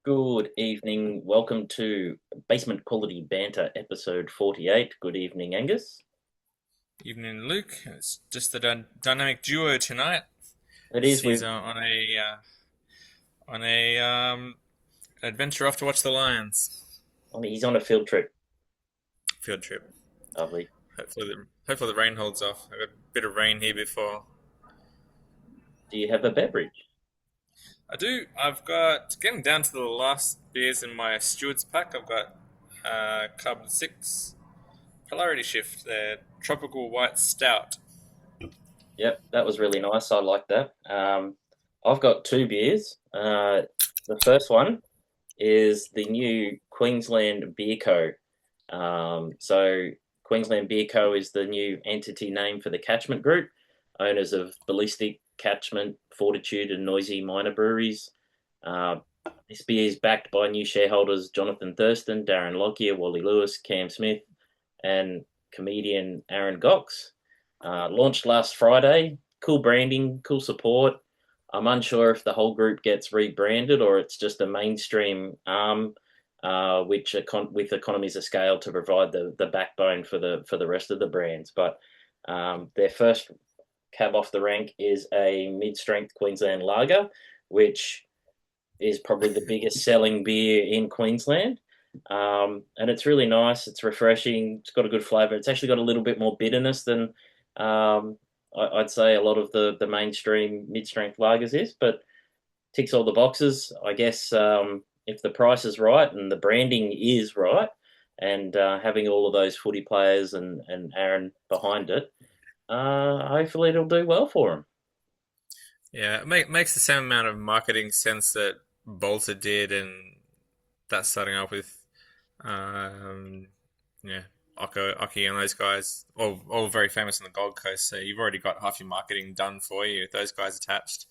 Good evening. Welcome to Basement Quality Banter, episode 48. Good evening, Angus. Evening, Luke. It's just the dynamic duo tonight. It is He's with, on a adventure off to watch the Lions. he's on a field trip. Field trip. Lovely. Hopefully the rain holds off. I got a bit of rain here before. Do you have a beverage? I do. I've got getting down to the last beers in my Stewart's pack. I've got Carbon Six Polarity Shift, their tropical white stout. Yep, that was really nice. I like that. I've got two beers. The first one is the new Queensland Beer Co. So Queensland Beer Co. is the new entity name for the Catchment Group, owners of Ballistic, Catchment, Fortitude, and Noisy Minor Breweries. Uh, this beer is backed by new shareholders Jonathan Thurston, Darren Lockyer, Wally Lewis, Cam Smith, and comedian Aaron Gox. Launched last Friday. Cool branding, cool support. I'm unsure if the whole group gets rebranded or it's just a mainstream arm, with economies of scale to provide the backbone for the rest of the brands. But their first cab off the rank is a mid-strength Queensland lager, which is probably the biggest selling beer in Queensland. And it's really nice. It's refreshing. It's got a good flavour. It's actually got a little bit more bitterness than I'd say a lot of the mainstream mid-strength lagers is, but ticks all the boxes. I guess if the price is right and the branding is right, and having all of those footy players and Aaron behind it, hopefully it'll do well for him. Yeah, makes the same amount of marketing sense that Bolter did, and that's starting off with, um, yeah, Occo and those guys, all very famous on the Gold Coast. So you've already got half your marketing done for you with those guys attached.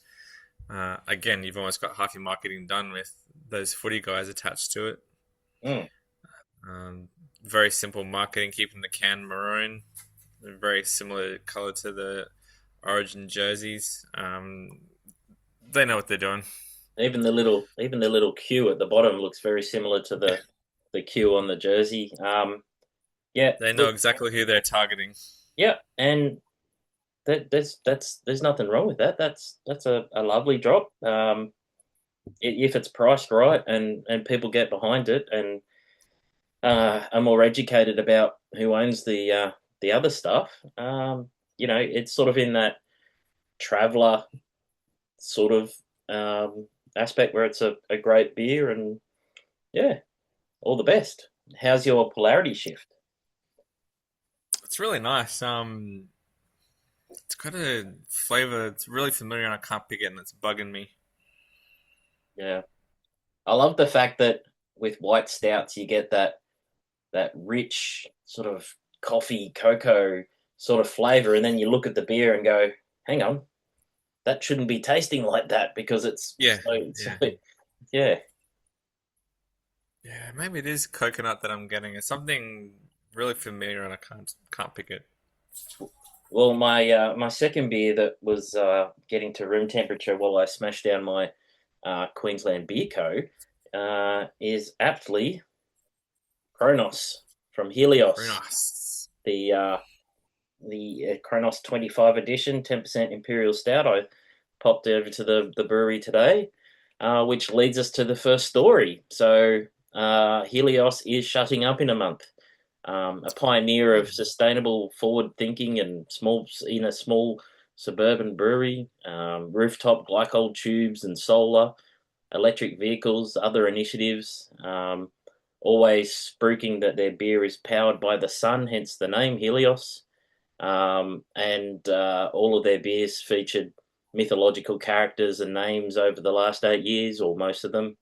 Again, you've almost got half your marketing done with those footy guys attached to it. Mm. Very simple marketing, keeping the can maroon, very similar color to the Origin jerseys. They know what they're doing. Even the little Q at the bottom looks very similar to the Q on the jersey. Yeah, They know look, exactly who they're targeting. yeah, and there's nothing wrong with that. That's a lovely drop. If it's priced right and people get behind it and are more educated about who owns the other stuff, it's sort of in that traveller sort of aspect where it's a great beer and yeah, all the best. How's your polarity shift? It's really nice. It's got a flavor. It's really familiar, and I can't pick it, and it's bugging me. Yeah, I love the fact that with white stouts you get that rich sort of coffee cocoa sort of flavor, and then you look at the beer and go, "Hang on, that shouldn't be tasting like that because it's Yeah, so yeah, yeah." yeah. Maybe it is coconut that I'm getting. It's something really familiar, and I can't pick it. Well, my second beer that was getting to room temperature while I smashed down my Queensland Beer Co. Is aptly Kronos from Very Helios, nice. the Kronos 25 edition, 10% Imperial Stout. I popped over to the brewery today, which leads us to the first story. So Helios is shutting up in a month. A pioneer of sustainable forward thinking and small suburban brewery, rooftop glycol tubes and solar, electric vehicles, other initiatives. Always spruiking that their beer is powered by the sun, hence the name Helios. And all of their beers featured mythological characters and names over the last 8 years, or most of them.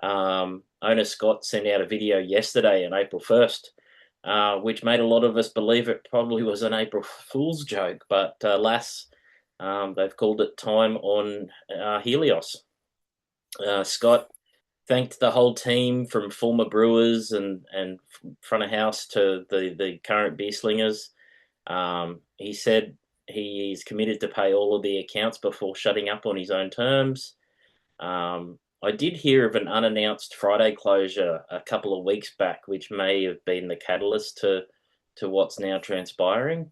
Owner Scott sent out a video yesterday on April 1st, which made a lot of us believe it probably was an April Fool's joke, but alas, they've called it time on Helios. Scott thanked the whole team from former brewers and front of house to the current beer slingers. He said he is committed to pay all of the accounts before shutting up on his own terms. I did hear of an unannounced Friday closure a couple of weeks back, which may have been the catalyst to what's now transpiring.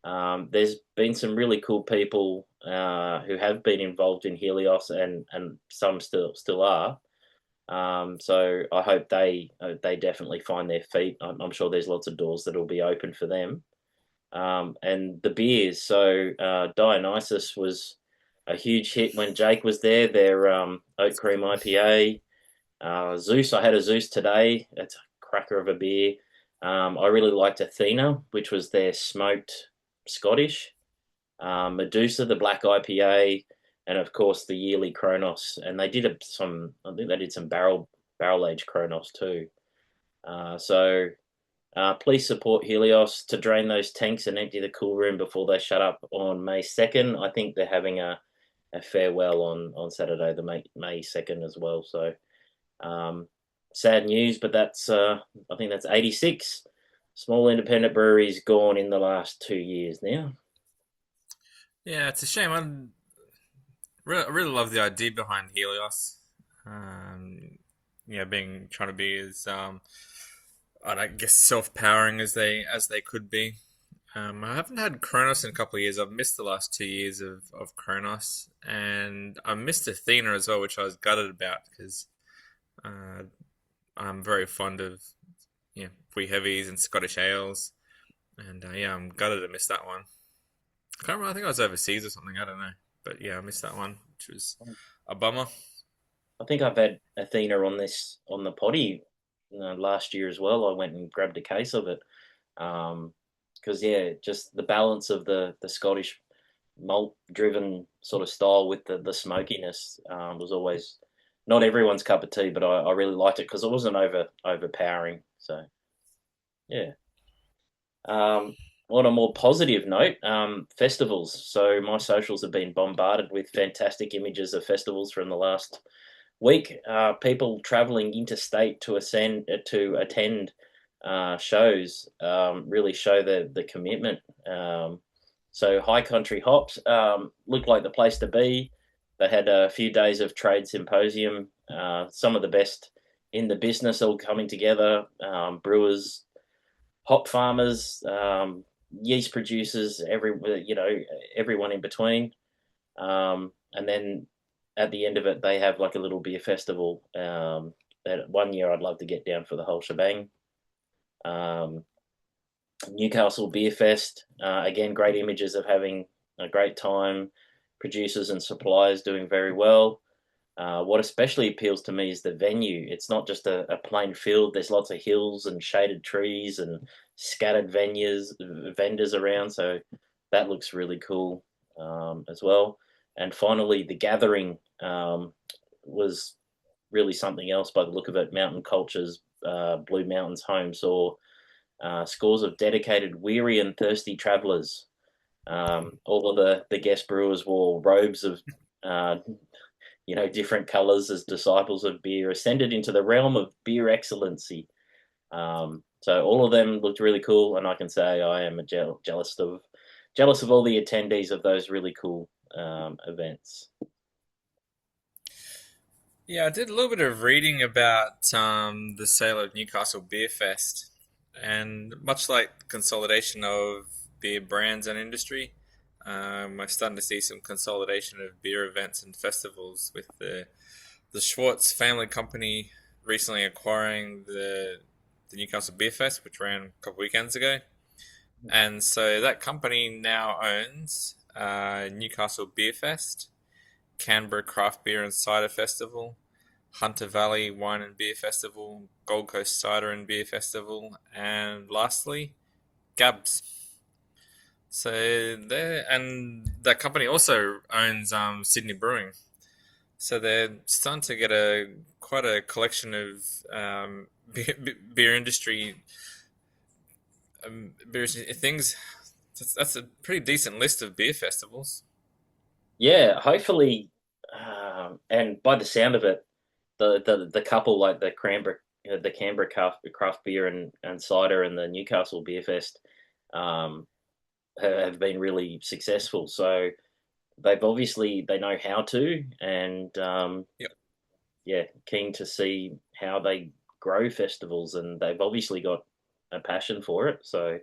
There's been some really cool people who have been involved in Helios, and some still are. So I hope they definitely find their feet. I'm sure there's lots of doors that will be open for them. And the beers. So Dionysus was a huge hit when Jake was there. Their oat cream IPA. Zeus, I had a Zeus today. It's a cracker of a beer. I really liked Athena, which was their smoked Scottish. Medusa, the black IPA, and of course the yearly Kronos. And they did some. I think they did some barrel aged Kronos too. So please support Helios to drain those tanks and empty the cool room before they shut up on May 2nd. I think they're having a farewell on Saturday, the May 2nd as well. So um, sad news, but that's I think that's 86 small independent breweries gone in the last 2 years now. Yeah, it's a shame. I really love the idea behind Helios. Um, yeah, being trying to be as I don't guess self-powering as they could be. I haven't had Kronos in a couple of years. I've missed the last 2 years of Kronos, and I missed Athena as well, which I was gutted about because uh, I'm very fond of wee heavies and Scottish ales, and yeah, I'm gutted to miss that one. I can't remember. I think I was overseas or something. I don't know, but yeah, I missed that one, which was a bummer. I think I've had Athena on the potty last year as well. I went and grabbed a case of it because yeah, just the balance of the Scottish malt driven sort of style with the smokiness was always not everyone's cup of tea, but I really liked it because it wasn't overpowering. So yeah. Um, on a more positive note, festivals. So my socials have been bombarded with fantastic images of festivals from the last week. People traveling interstate to attend shows really show the commitment. So High Country Hops looked like the place to be. They had a few days of trade symposium. Some of the best in the business all coming together. Brewers, hop farmers, yeast producers, everyone in between. And then at the end of it, they have like a little beer festival. That one year I'd love to get down for the whole shebang. Um, Newcastle Beer Fest, again, great images of having a great time. Producers and suppliers doing very well. What especially appeals to me is the venue. It's not just a plain field. There's lots of hills and shaded trees and scattered vendors around. So that looks really cool as well. And finally, the gathering was really something else by the look of it. Mountain Cultures, Blue Mountains Home saw scores of dedicated, weary and thirsty travellers. All of the guest brewers wore robes of uh, different colours as disciples of beer, ascended into the realm of beer excellency. So all of them looked really cool, and I can say I am jealous of all the attendees of those really cool events. Yeah, I did a little bit of reading about the sale of Newcastle Beer Fest, and much like consolidation of beer brands and industry, we're starting to see some consolidation of beer events and festivals with the Schwartz family company recently acquiring the Newcastle Beer Fest, which ran a couple weekends ago. And so that company now owns Newcastle Beer Fest, Canberra Craft Beer and Cider Festival, Hunter Valley Wine and Beer Festival, Gold Coast Cider and Beer Festival, and lastly, Gabs. So there, and that company also owns Sydney Brewing. So they're starting to get a quite a collection of beer industry beer things. That's a pretty decent list of beer festivals. Yeah, hopefully, and by the sound of it, the couple like the Canberra craft beer and cider and the Newcastle Beer Fest um, have been really successful. So they know how to, and Yep. yeah, keen to see how they grow festivals, and they've obviously got a passion for it. So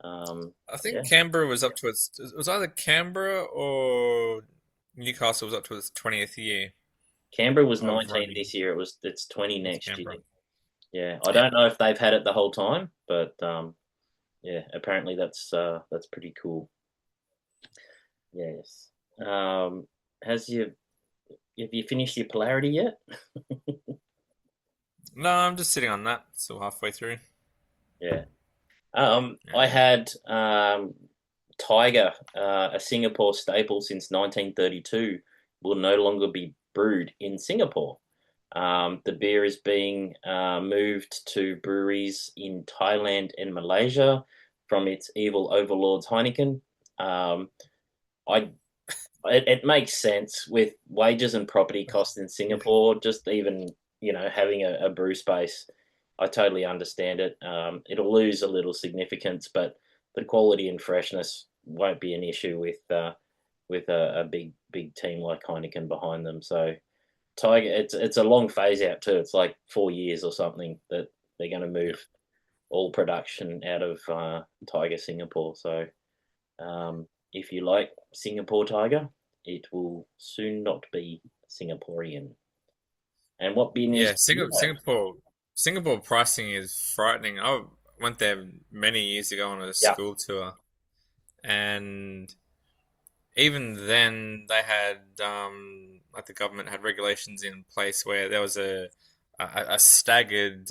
I think yeah, Canberra was up to its. It was either Canberra or Newcastle was up to its 20th year Canberra was of 19 running. this year. It's 20 It was next year. Canberra. Yeah, I Yep. don't know if they've had it the whole time, but yeah, apparently that's pretty cool. Yes. Has you have you finished your polarity yet? No, I'm just sitting on that. Still halfway through. Yeah. I Yeah. had Tiger, a Singapore staple since 1932, will no longer be brewed in Singapore. The beer is being moved to breweries in Thailand and Malaysia from its evil overlords Heineken. Um, I it makes sense with wages and property costs in Singapore. Just even having a brew space, I totally understand it. It'll lose a little significance, but the quality and freshness won't be an issue with a big team like Heineken behind them. So Tiger, it's a long phase out too. It's like 4 years or something that they're going to Yep. move all production out of Tiger Singapore. So if you like Singapore Tiger, it will soon not be Singaporean. And what beer news Yeah. do you have? Singapore pricing is frightening. I went there many years ago on a Yeah. school tour, and even then they had like the government had regulations in place where there was a staggered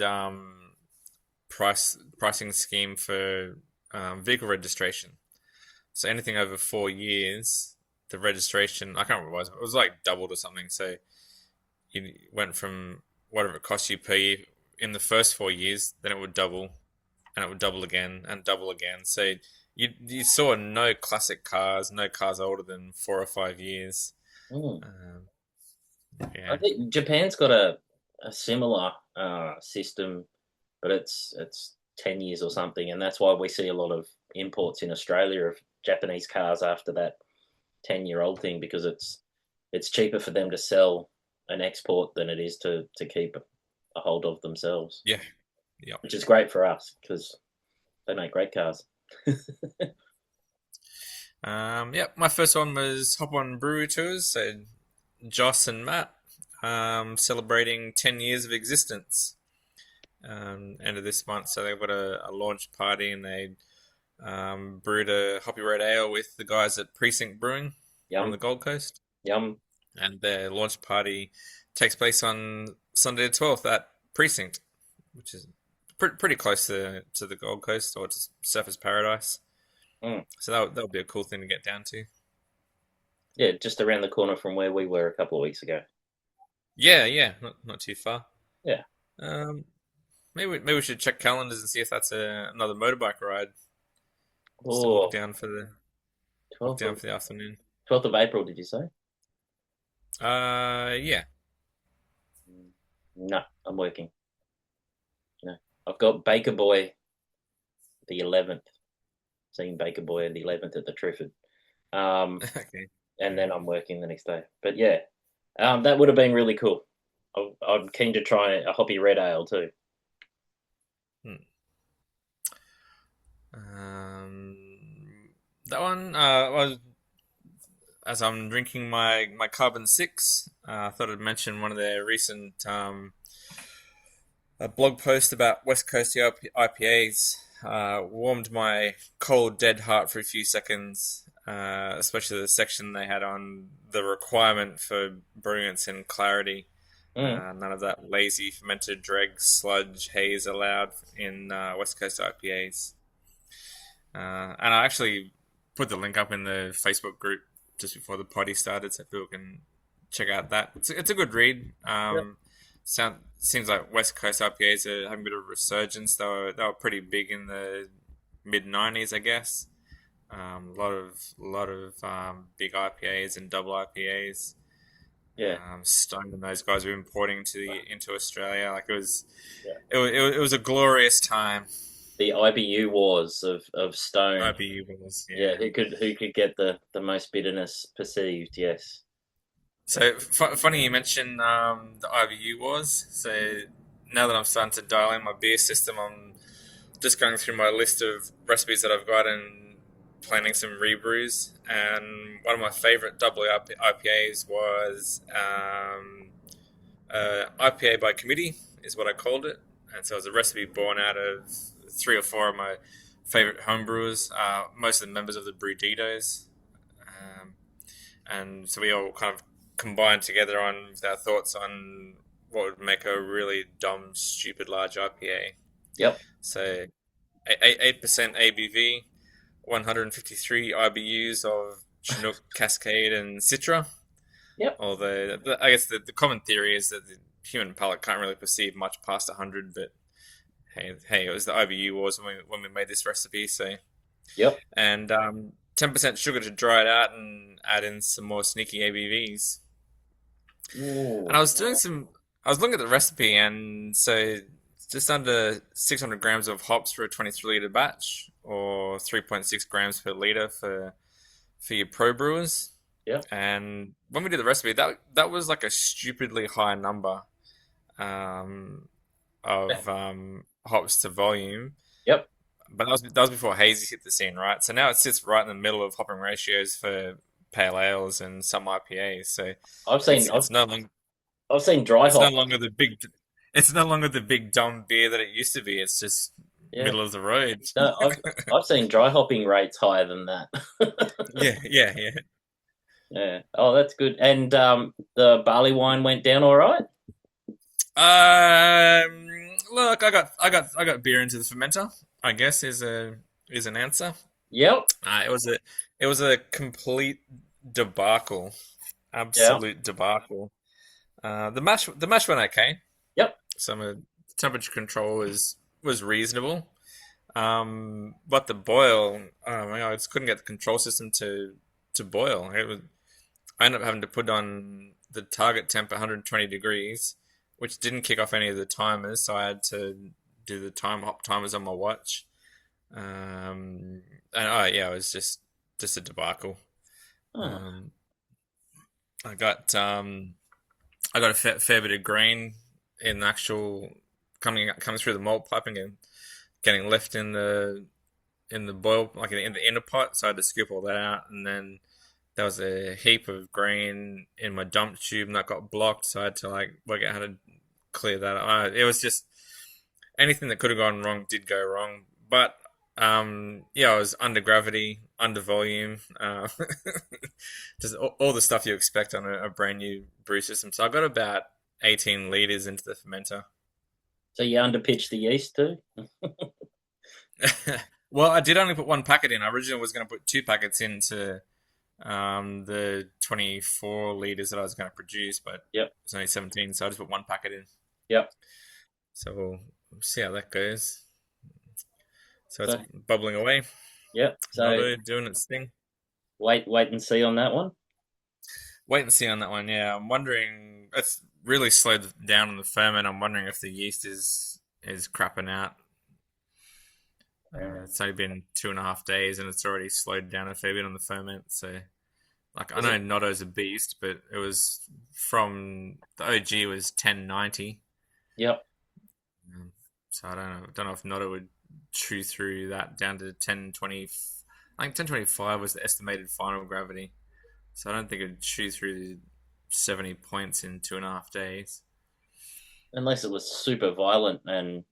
pricing scheme for vehicle registration. So anything over 4 years, the registration I can't remember what it was like doubled or something. So you went from whatever it cost you per year in the first 4 years, then it would double, and it would double again and double again. So you saw no classic cars, no cars older than 4 or 5 years. Mm. Um, I yeah, think Japan's got a similar system, but it's 10 years or something, and that's why we see a lot of imports in Australia of Japanese cars after that 10-year-old thing because it's cheaper for them to sell and export than it is to keep a hold of themselves, yeah, yeah. which is great for us because they make great cars. Yep. My first one was Hop On Brewery Tours. So Joss and Matt, celebrating 10 years of existence. End of this month, so they've got a launch party, and they brewed a hoppy red ale with the guys at Precinct Brewing from Yum, the Gold Coast, yum. and their launch party takes place on Sunday the 12th at Precinct, which is pretty close to the Gold Coast or to Surfers Paradise. Mm. So that'll be a cool thing to get down to. Yeah, just around the corner from where we were a couple of weeks ago. Yeah, yeah, not too far. Yeah. Um, maybe we should check calendars and see if that's another motorbike ride, just to Oh, walk 12th down of, for the afternoon. 12th of April, did you say? Yeah. No, I'm working. No. I've got Baker Boy the 11th, seeing Baker Boy the 11th at the Trifford. Um, Okay. and Yeah. then I'm working the next day. But yeah, that would have been really cool. I'm keen to try a hoppy red ale too. Hmm. Um, that one. Well, as I'm drinking my Carbon Six, I thought I'd mention one of their recent a blog post about West Coast IPAs. Warmed my cold, dead heart for a few seconds, especially the section they had on the requirement for brilliance and clarity. Mm, None of that lazy fermented dregs, sludge, haze allowed in West Coast IPAs. And I actually put the link up in the Facebook group just before the potty started, so people can check out that. It's a good read. yep. Seems like West Coast IPAs are having a bit of a resurgence. They were pretty big in the mid '90s, I guess. A lot of big IPAs and double IPAs. Yeah, Stone and those guys were importing into Australia. Like yeah. it was a glorious time. The IBU wars of Stone. IBU was, Yeah, yeah. who could get the most bitterness perceived? Yes. So funny you mentioned the IBU wars. So now that I'm starting to dial in my beer system, I'm just going through my list of recipes that I've got and planning some rebrews. And one of my favorite double IPAs was IPA by committee, is what I called it. And so it was a recipe born out of three or four of my favorite homebrewers, most of the members of the Brewditos. Um, and so we all kind of combined together on our thoughts on what would make a really dumb, stupid large IPA. Yep. So 8% ABV, 153 IBUs of Chinook, Cascade, and Citra. Yep. Although I guess the common theory is that the human palate can't really perceive much past 100, but hey, it was the IBU wars when we made this recipe, so Yep. and 10% sugar to dry it out and add in some more sneaky ABVs. And Ooh. I was looking at the recipe, and so it's just under 600 grams of hops for a 23 liter batch, or 3.6 grams per liter for your pro brewers. Yep. And when we did the recipe, that was like a stupidly high number of hops to volume. Yep. But that was before hazy hit the scene, right? So now it sits right in the middle of hopping ratios for pale ales and some IPAs. So I've seen it's I've it's no longer I've seen dry it's no hop. longer the big it's no longer the big dumb beer that it used to be. It's just Yeah. middle of the road. No, I've seen dry hopping rates higher than that. Yeah, yeah, yeah. Yeah. Oh, that's good. And the barley wine went down all right. Look, I got beer into the fermenter. I guess is an answer. Yep. It was a complete debacle, Yeah. absolute debacle. The mash went okay. Yep. Some temperature control was reasonable. But the boil, oh my god, I just couldn't get the control system to boil. I ended up having to put on the target temp 120 degrees, which didn't kick off any of the timers, so I had to do the hop timers on my watch. And oh yeah, it was just a debacle. Oh, Um, I got I got a fair bit of grain in the actual coming through the malt piping and getting left in the boil, like in the inner pot, so I had to scoop all that out, and then there was a heap of grain in my dump tube, and that got blocked, so I had to like work out how to clear that up. It was just anything that could have gone wrong did go wrong, but yeah, I was under gravity, under volume, just all the stuff you expect on a brand new brew system. So I got about 18 liters into the fermenter. so you underpitched the yeast too? Well, I did only put one packet in. I originally was going to put two packets into the 24 liters that I was going to produce, but Yep. it's only 17, so I just put one packet in. Yep. So we'll see how that goes. So it's So bubbling away. yep. So Another doing its thing. wait and see on that one. Wait and see on that one. Yeah, I'm wondering. It's really slowed down on the ferment. I'm wondering if the yeast is crapping out. Uh, It's only been 2.5 days and it's already slowed down a fair bit on the ferment. So, like, I is it? know Notto's a beast, but it was from the OG was 1090. Yep. So I don't know if Notto would chew through that down to 1020. I think 1025 was the estimated final gravity. So I don't think it'd chew through the 70 points in 2.5 days. Unless it was super violent and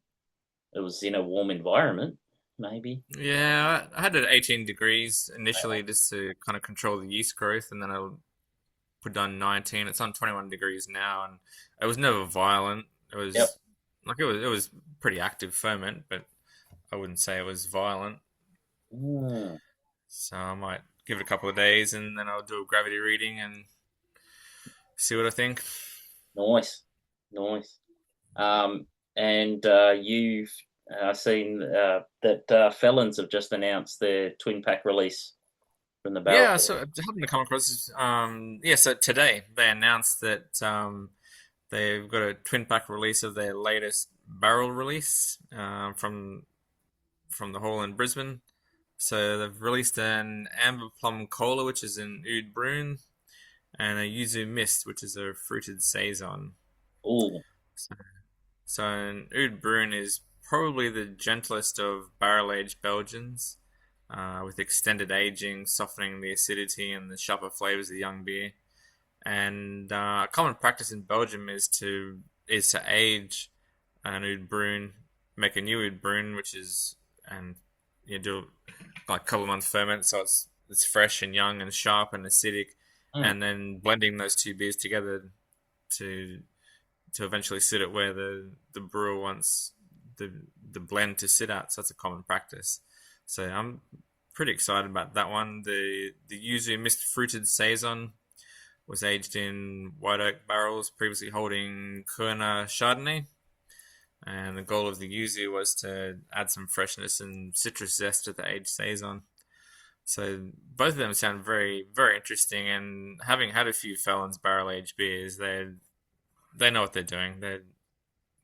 it was in a warm environment, maybe. Yeah, I had it at 18 degrees initially just to kind of control the yeast growth, and then I put it on 19. It's on 21 degrees now, and it was never violent. It Yep. was it was pretty active ferment, but I wouldn't say it was violent. Mm, So I might give it a couple of days, and then I'll do a gravity reading and see what I think. nice. Nice. And you've seen that Felons have just announced their twin pack release from the barrel. Yeah, so I happened to come across this. Yeah, so today they announced that they've got a twin pack release of their latest barrel release from the hall in Brisbane. So they've released an amber plum cola, which is an oud brune, and a yuzu mist, which is a fruited saison. Ooh. So, so an Oud Bruin is probably the gentlest of barrel-aged Belgians, with extended aging, softening the acidity and the sharper flavors of the young beer. And a common practice in Belgium is to age an Oud Bruin, make a new Oud Bruin, which is and you do like a couple of months ferment, so it's fresh and young and sharp and acidic, Mm. and then blending those two beers together to to eventually sit at where the brewer wants the the blend to sit at. So that's a common practice. So I'm pretty excited about that one. The yuzu mist fruited saison was aged in white oak barrels, previously holding Kurna Chardonnay. And the goal of the yuzu was to add some freshness and citrus zest to the aged saison. So both of them sound very, very interesting. And having had a few Felon's barrel aged beers, they know what they're doing. They're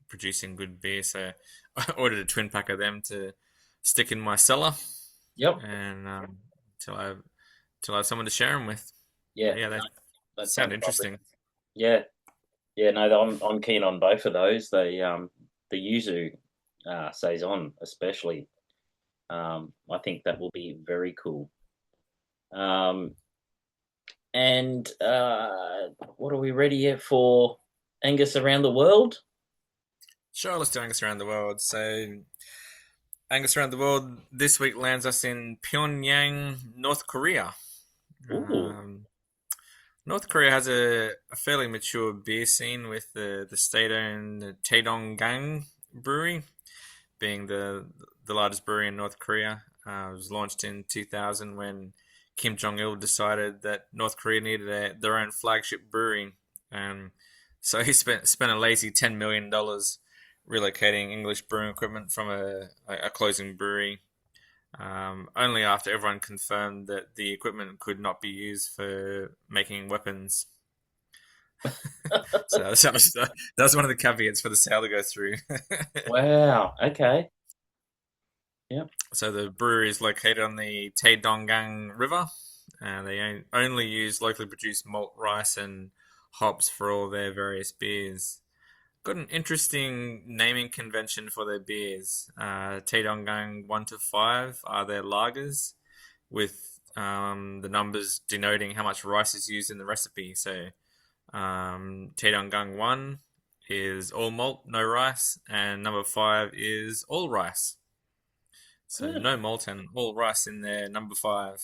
producing good beer. So I ordered a twin pack of them to stick in my cellar, Yep. and till I till I have someone to share them with. Yeah. But yeah, they No, that sound sounds lovely. interesting. Yeah. Yeah. No, I'm keen on both of those. The yuzu saison especially. I think that will be very cool. Um, and what are we ready yet for? Angus around the world? Sure, let's do Angus around the world. So Angus around the world this week lands us in Pyongyang, North Korea. Ooh. Um, North Korea has a fairly mature beer scene with the state-owned Taedonggang Brewery being the largest brewery in North Korea. It was launched in 2000 when Kim Jong Il decided that North Korea needed their own flagship brewery, and so he spent a lazy $10 million relocating English brewing equipment from a closing brewery. Only after everyone confirmed that the equipment could not be used for making weapons. So that was one of the caveats for the sale to go through. Wow. Okay. Yep. So the brewery is located on the Taedonggang River, and they only use locally produced malt, rice, and hops for all their various beers. Got an interesting naming convention for their beers. Taedonggang 1 to 5 are their lagers, with the numbers denoting how much rice is used in the recipe. So Taedonggang 1 is all malt, no rice, and number 5 is all rice. So Yeah, no malt and all rice in there. Number 5.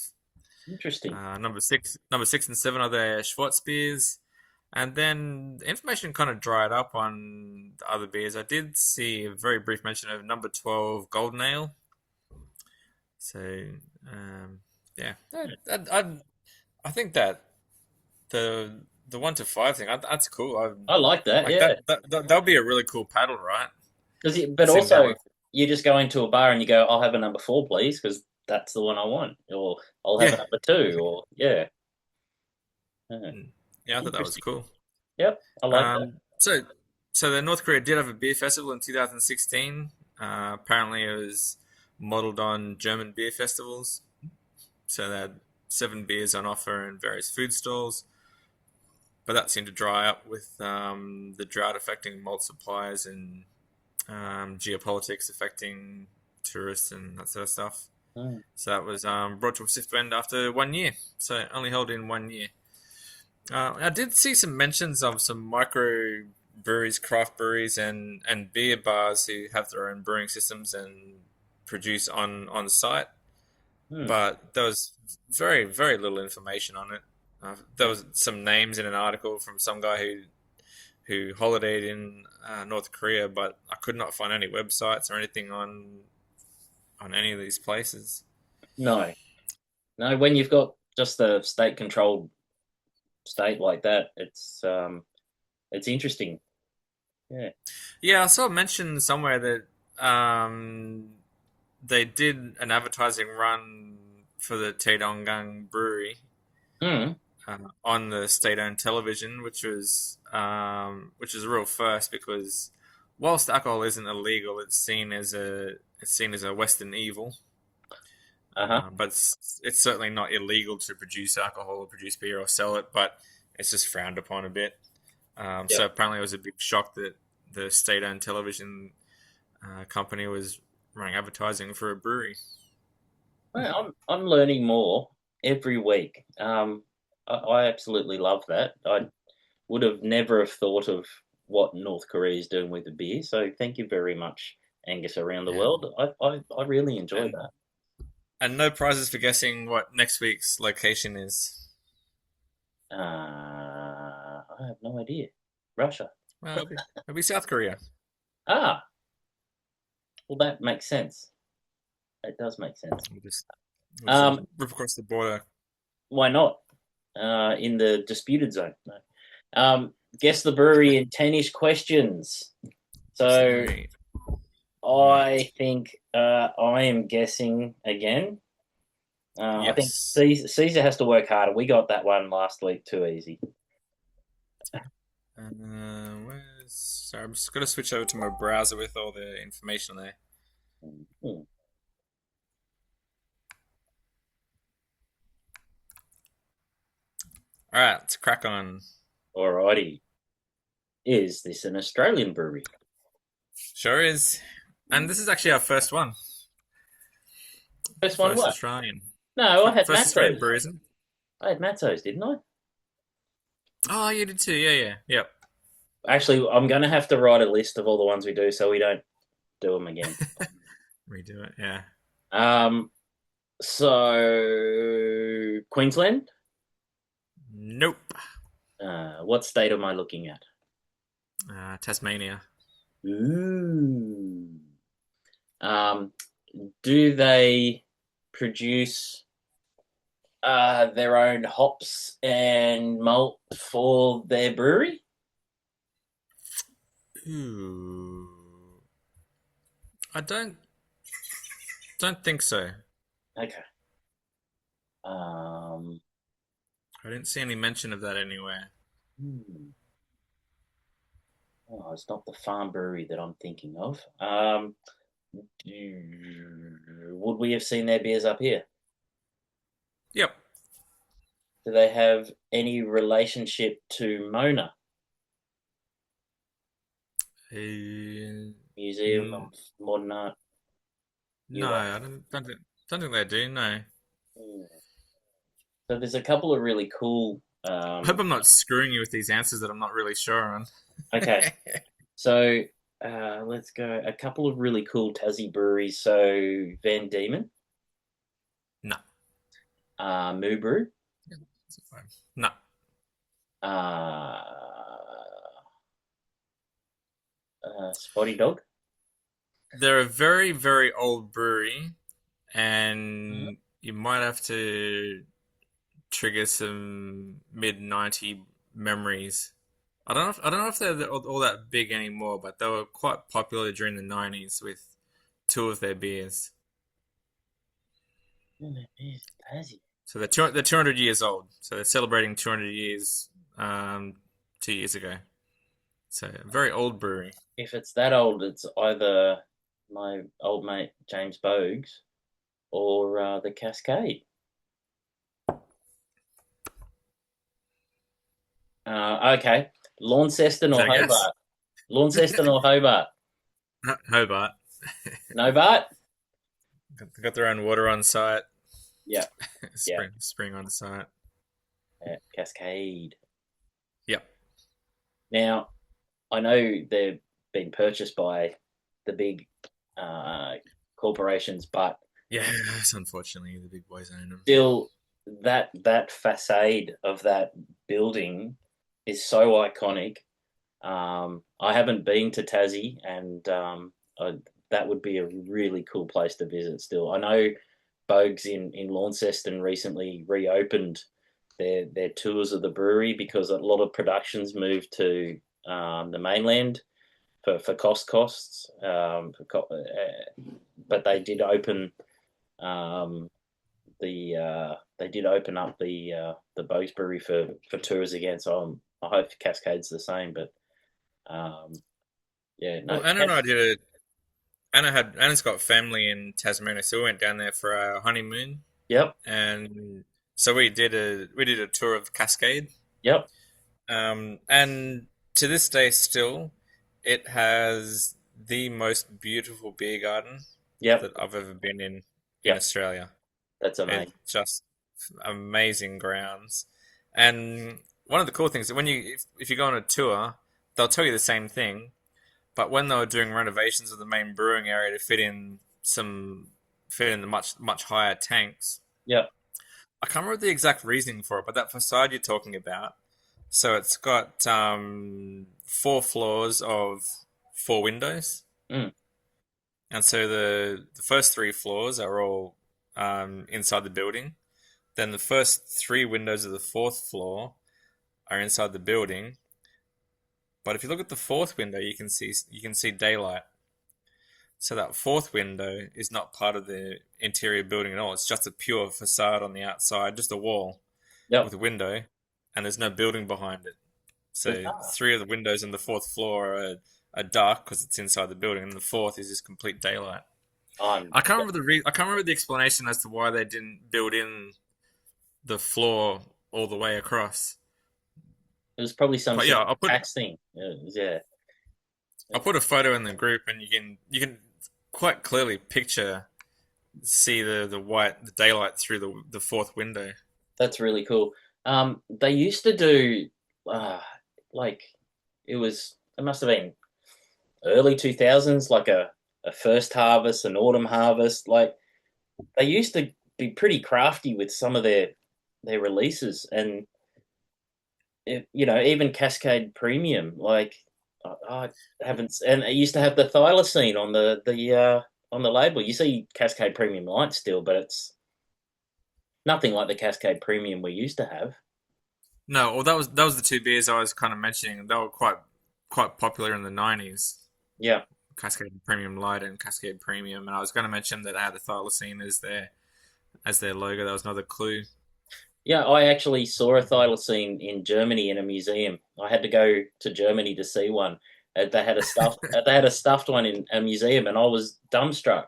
interesting. Number six and 7 are their Schwarz beers, and then the information kind of dried up on the other beers. I did see a very brief mention of number 12 Golden Ale. So um, yeah, I think that the 1 to 5 thing that's cool. I like that. Like Yeah. that'll be a really cool paddle, right? But Sitting down also with you just go into a bar and you go, I'll have a number four, please, because that's the one I want, or I'll have a yeah. number two, or yeah. Yeah. Mm. Yeah, I thought that was Interesting. cool. Yep. I like that. Um, so, so the North Korea did have a beer festival in 2016. Apparently, it was modeled on German beer festivals. So they had 7 beers on offer in various food stalls. But that seemed to dry up with the drought affecting malt supplies and geopolitics affecting tourists and that sort of stuff. Mm. So that was brought to a swift end after 1 year. So only held in 1 year. I did see some mentions of some micro breweries, craft breweries, and beer bars who have their own brewing systems and produce on site. Mm. But there was very very little information on it. There was some names in an article from some guy who holidayed in North Korea, but I could not find any websites or anything on any of these places. No, no. When you've got just a state-controlled state like that, it's interesting. Yeah. Yeah, I saw mentioned somewhere that they did an advertising run for the Taedonggang Brewery Mm. on the state-owned television, which is a real first because whilst alcohol isn't illegal, it's seen as a Western evil. Uh-huh. But it's certainly not illegal to produce alcohol or produce beer or sell it. But it's just frowned upon a bit. So Yep. apparently, it was a big shock that the state-owned television company was running advertising for a brewery. Well, I'm learning more every week. I absolutely love that. I would have never have thought of what North Korea is doing with the beer. So thank you very much, Angus, around the Yeah, world. I really enjoy and that. and no prizes for guessing what next week's location is. I have no idea. Russia. Well, it'll be South Korea. Ah, well, that makes sense. That does make sense. We'll just Um, rip across the border. why not? In the disputed zone. No. Guess the brewery in 10-ish questions. So Sweet. I Right. think I am guessing again. I think Yes. Caesar has to work harder. We got that one last week too easy. Sorry, I'm just gonna switch over to my browser with all the information there. Hmm. All right, let's crack on. Alrighty. Is this an Australian brewery? Sure is. And this is actually our first one. First one, First what? Australian. No, I had First Australian Matzo's. brewery, isn't it? I had Matzo's, didn't I? Oh, you did too. Yeah, yeah. Yep. Actually, I'm going to have to write a list of all the ones we do so we don't do them again. Redo it. Yeah. Um, so Queensland. Nope. What state am I looking at? Tasmania. Ooh. Um, do they produce their own hops and malt for their brewery? Ooh. I don't think so. Okay. Um, I didn't see any mention of that anywhere. hmm. Oh, it's not the farm brewery that I'm thinking of. Would we have seen their beers up here? Yep. Do they have any relationship to Mona Uh, Museum mm, of Modern Art, no, UA? don't think they do. No. Hmm. So there's a couple of really cool. I hope I'm not screwing you with these answers that I'm not really sure on. Okay, so let's go. A couple of really cool Tassie breweries. So Van Diemen, No. Moo Brew, No. uh, Spotty Dog. They're a very, very old brewery, Mhm. and you might have to trigger some mid 90 memories. I don't know if they're all that big anymore, but they were quite popular during the 90s with two of their beers. Tassie. So they're 200 years old. So they're celebrating 200 years 2 years ago. So a very old brewery. If it's that old, it's either my old mate James Bogues or the Cascade. Okay, Launceston Is or that a guess? Hobart? Launceston or Hobart? Hobart. No Bart? Got their own water on site. Yeah, yeah, Spring on site. yeah. Cascade. Yep. Now, I know they've been purchased by the big uh, corporations, but Yeah, it's unfortunately the big boys own them. still, that facade of that building is so iconic. I haven't been to Tassie, and that would be a really cool place to visit. Still, I know Bogues in Launceston recently reopened their tours of the brewery because a lot of productions moved to the mainland for costs. But um, they did open up the Bogues Brewery for tours again. So I hope Cascade's the same. But um, yeah, no, Well, Anna and I did it. Anna's got family in Tasmania, so we went down there for our honeymoon, yep, and so we did a tour of Cascade. yep. And to this day, still, it has the most beautiful beer garden Yep, that I've ever been in yep, Australia. that's It's amazing. just amazing grounds. And one of the cool things that if you go on a tour, they'll tell you the same thing. But when they were doing renovations of the main brewing area to fit in the much higher tanks, Yep. I can't remember the exact reasoning for it, but that facade you're talking about. So it's got four floors of four windows, Mm, and so the first three floors are all inside the building. Then the first three windows of the fourth floor are inside the building. But if you look at the fourth window, you can see daylight. So that fourth window is not part of the interior building at all. It's just a pure facade on the outside, just a wall yep. with a window, and there's no building behind it. So Bizarre. three of the windows in the fourth floor are dark because it's inside the building, and the fourth is just complete daylight. I'm, I can't remember the explanation as to why they didn't build in the floor all the way across. it was probably some But sort yeah, of tax thing. Yeah. I'll put a photo in the group, and you can quite clearly see the daylight through the fourth window. That's really cool. They used to do uh, like it must have been early 2000s, like a first harvest, an autumn harvest. Like they used to be pretty crafty with some of their releases, and even Cascade Premium. Like I haven't, and it used to have the thylacine on the label. You see Cascade Premium Light still, but it's nothing like the Cascade Premium we used to have. No, well that was the two beers I was kind of mentioning. They were quite popular in the '90s. Yeah. Cascade Premium Light and Cascade Premium, and I was going to mention that they had the thylacine as their logo. That was another clue. Yeah, I actually saw a thylacine in Germany in a museum. I had to go to Germany to see one. They had a stuffed one in a museum, and I was dumbstruck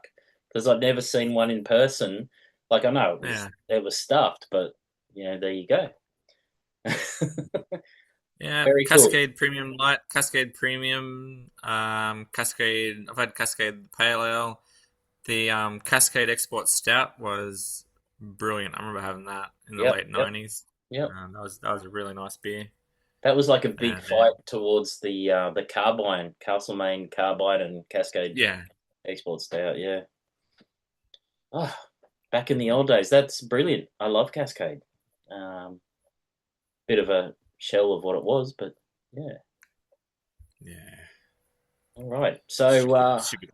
because I'd never seen one in person. Like I know Yeah, it was stuffed, but there you go. yeah. Very cool. Cascade Premium Light, Cascade Premium, Cascade. I've had Cascade Pale Ale. The Cascade Export Stout was brilliant. I remember having that in the Yep, late yep, '90s. yep. That was a really nice beer. That was like a big And fight towards the Carbine, Castlemaine Carbine and Cascade yeah, Export Stout. Yeah. Oh, back in the old days, that's brilliant. I love Cascade. Um, Bit of a shell of what it was, but yeah. yeah. All right. So Should be.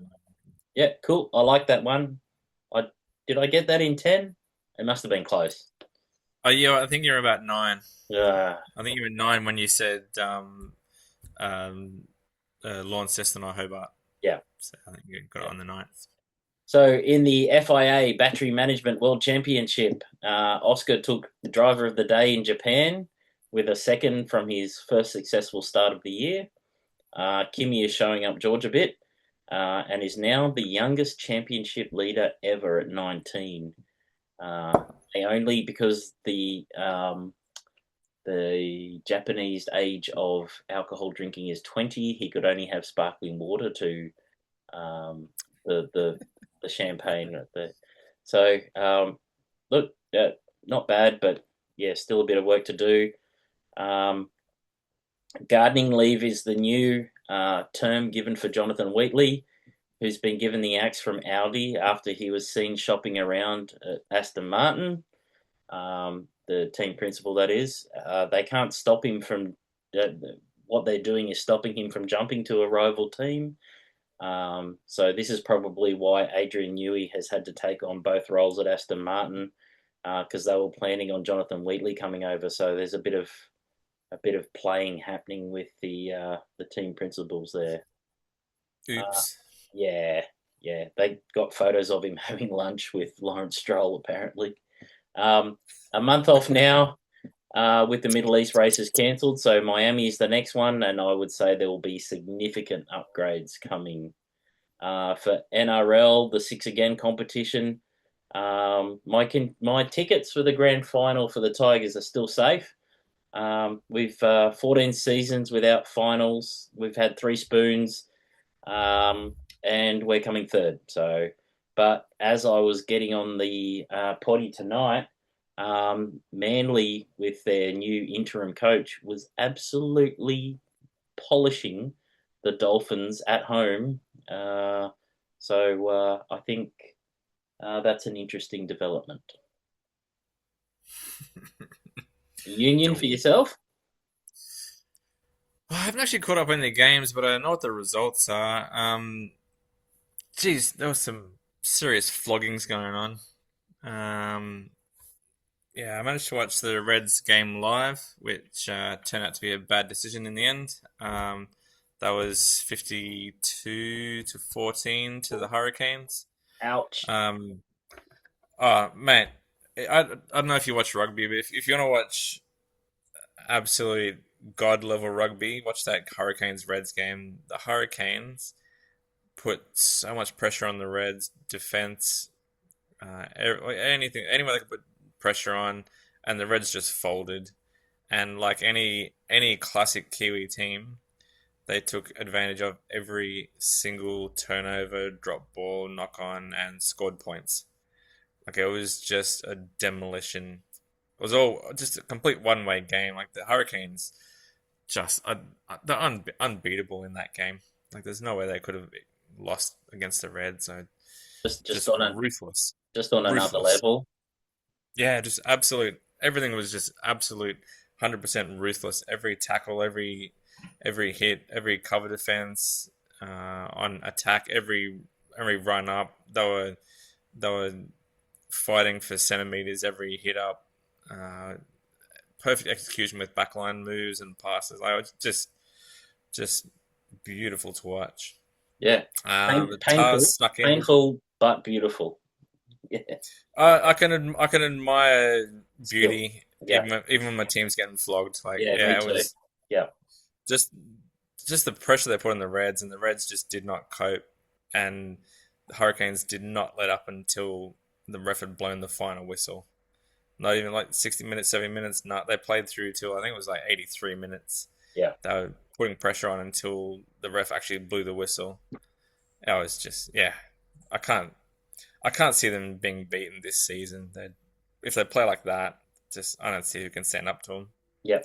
yeah, cool. I like that one. I did I get that in 10? It must have been close. Oh yeah, I think you're about nine. Uh, I think you were nine when you said um, Launceston or Hobart. yeah. So I think you got it Yeah. on the ninth. So in the FIA Battery Management World Championship, Oscar took the driver of the day in Japan with a second from his first successful start of the year. Kimi is showing up George a bit and is now the youngest championship leader ever at 19. Only because the Japanese age of alcohol drinking is 20, he could only have sparkling water to um, the champagne. Look, not bad, but yeah, still a bit of work to do. Um, Gardening leave is the new term given for Jonathan Wheatley, who's been given the axe from Audi after he was seen shopping around at Aston Martin. The team principal, that is. They can't stop him from. What they're doing is stopping him from jumping to a rival team. So this is probably why Adrian Newey has had to take on both roles at Aston Martin because they were planning on Jonathan Wheatley coming over. So there's a bit of playing happening with the team principals there. Uh, Oops. yeah, yeah, they got photos of him having lunch with Lawrence Stroll apparently. Um, a month off now with the Middle East races cancelled, so Miami is the next one, and I would say there will be significant upgrades coming for NRL, the Six Again competition. My tickets for the grand final for the Tigers are still safe. We've 14 seasons without finals. We've had three spoons, and we're coming third. So, but as I was getting on the potty tonight, Manly with their new interim coach was absolutely polishing the Dolphins at home. I think that's an interesting development. Union for Oh. yourself? Well, I haven't actually caught up on the games, but I know what the results are. Geez, there was some serious floggings going on. Um, yeah, I managed to watch the Reds game live, which turned out to be a bad decision in the end. That was 52 to 14 to the Hurricanes. Ouch. Um, oh, mate, I don't know if you watch rugby, but if you want to watch absolute god level rugby, watch that Hurricanes Reds game. The Hurricanes put so much pressure on the Reds defense. Anyone they could put pressure on, and the Reds just folded. And like any classic Kiwi team, they took advantage of every single turnover, drop ball, knock on, and scored points. Like it was just a demolition. It was all just a complete one way game. Like the Hurricanes, just they're unbeatable in that game. Like there's no way they could have lost against the Reds. So Just just just on a ruthless, just on another ruthless. level. Yeah, just absolute. Everything was just absolute, 100% ruthless. Every tackle, every hit, every cover defense on attack, every run up. They were fighting for centimeters every hit up. Uh, Perfect execution with backline moves and passes. Like, it was just beautiful to watch. Yeah. The Tars Painful, snuck in. painful but beautiful. Yeah. I can admire Skill. beauty Yeah. even when my team's getting flogged. Like Yeah, me yeah, it too. was Yeah. just just the pressure they put on the Reds, and the Reds just did not cope, and the Hurricanes did not let up until the ref had blown the final whistle. Not even like 60 minutes, 70 minutes. Not they played through till I think it was like 83 minutes. Yeah. They were putting pressure on until the ref actually blew the whistle. I was just yeah, I can't I can't see them being beaten this season. If they play like that, just I don't see who can stand up to them. Yeah.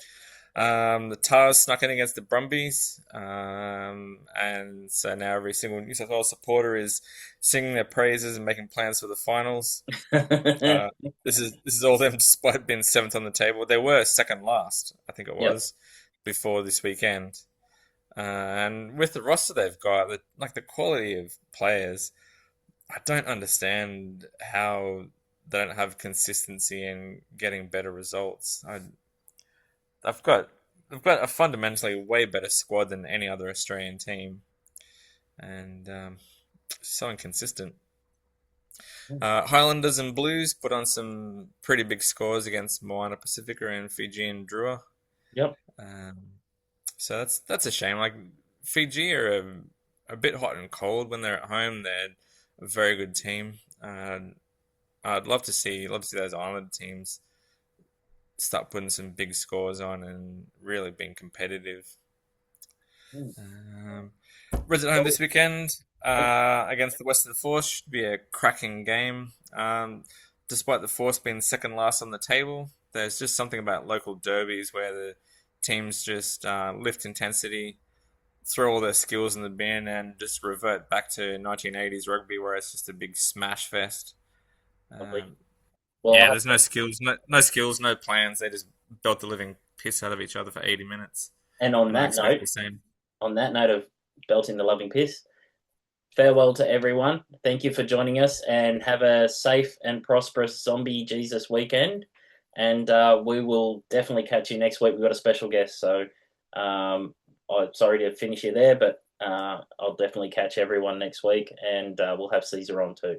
The Tars snuck in against the Brumbies, and so now every single New South Wales supporter is singing their praises and making plans for the finals. Uh, this is all them despite being seventh on the table. They were second last, I think it Yep. was, before this weekend. And with the roster they've got, like the quality of players, I don't understand how they don't have consistency in getting better results. I've got they've got a fundamentally way better squad than any other Australian team, and so inconsistent. Highlanders and Blues put on some pretty big scores against Moana Pacifica and Fiji and Drua. Yep. Um, so that's a shame. Like Fiji are a bit hot and cold when they're at home. They're a very good team. I'd love to see those island teams start putting some big scores on and really being competitive. Mm. Um, Reds at home Well, this weekend oh, against the Western Force should be a cracking game. Despite the Force being second last on the table, there's just something about local derbies where the teams just lift intensity, throw all their skills in the bin, and just revert back to 1980s rugby where it's just a big smash fest. lovely. Um, Well, yeah, there's no skills, no skills, no plans. They just belt the living piss out of each other for 80 minutes, and on and I that expect note, the same. of belting the loving piss, farewell to everyone. Thank you for joining us, and have a safe and prosperous Zombie Jesus weekend. And we will definitely catch you next week. We've got a special guest, so I'm sorry to finish you there, but I'll definitely catch everyone next week, and we'll have Caesar on too.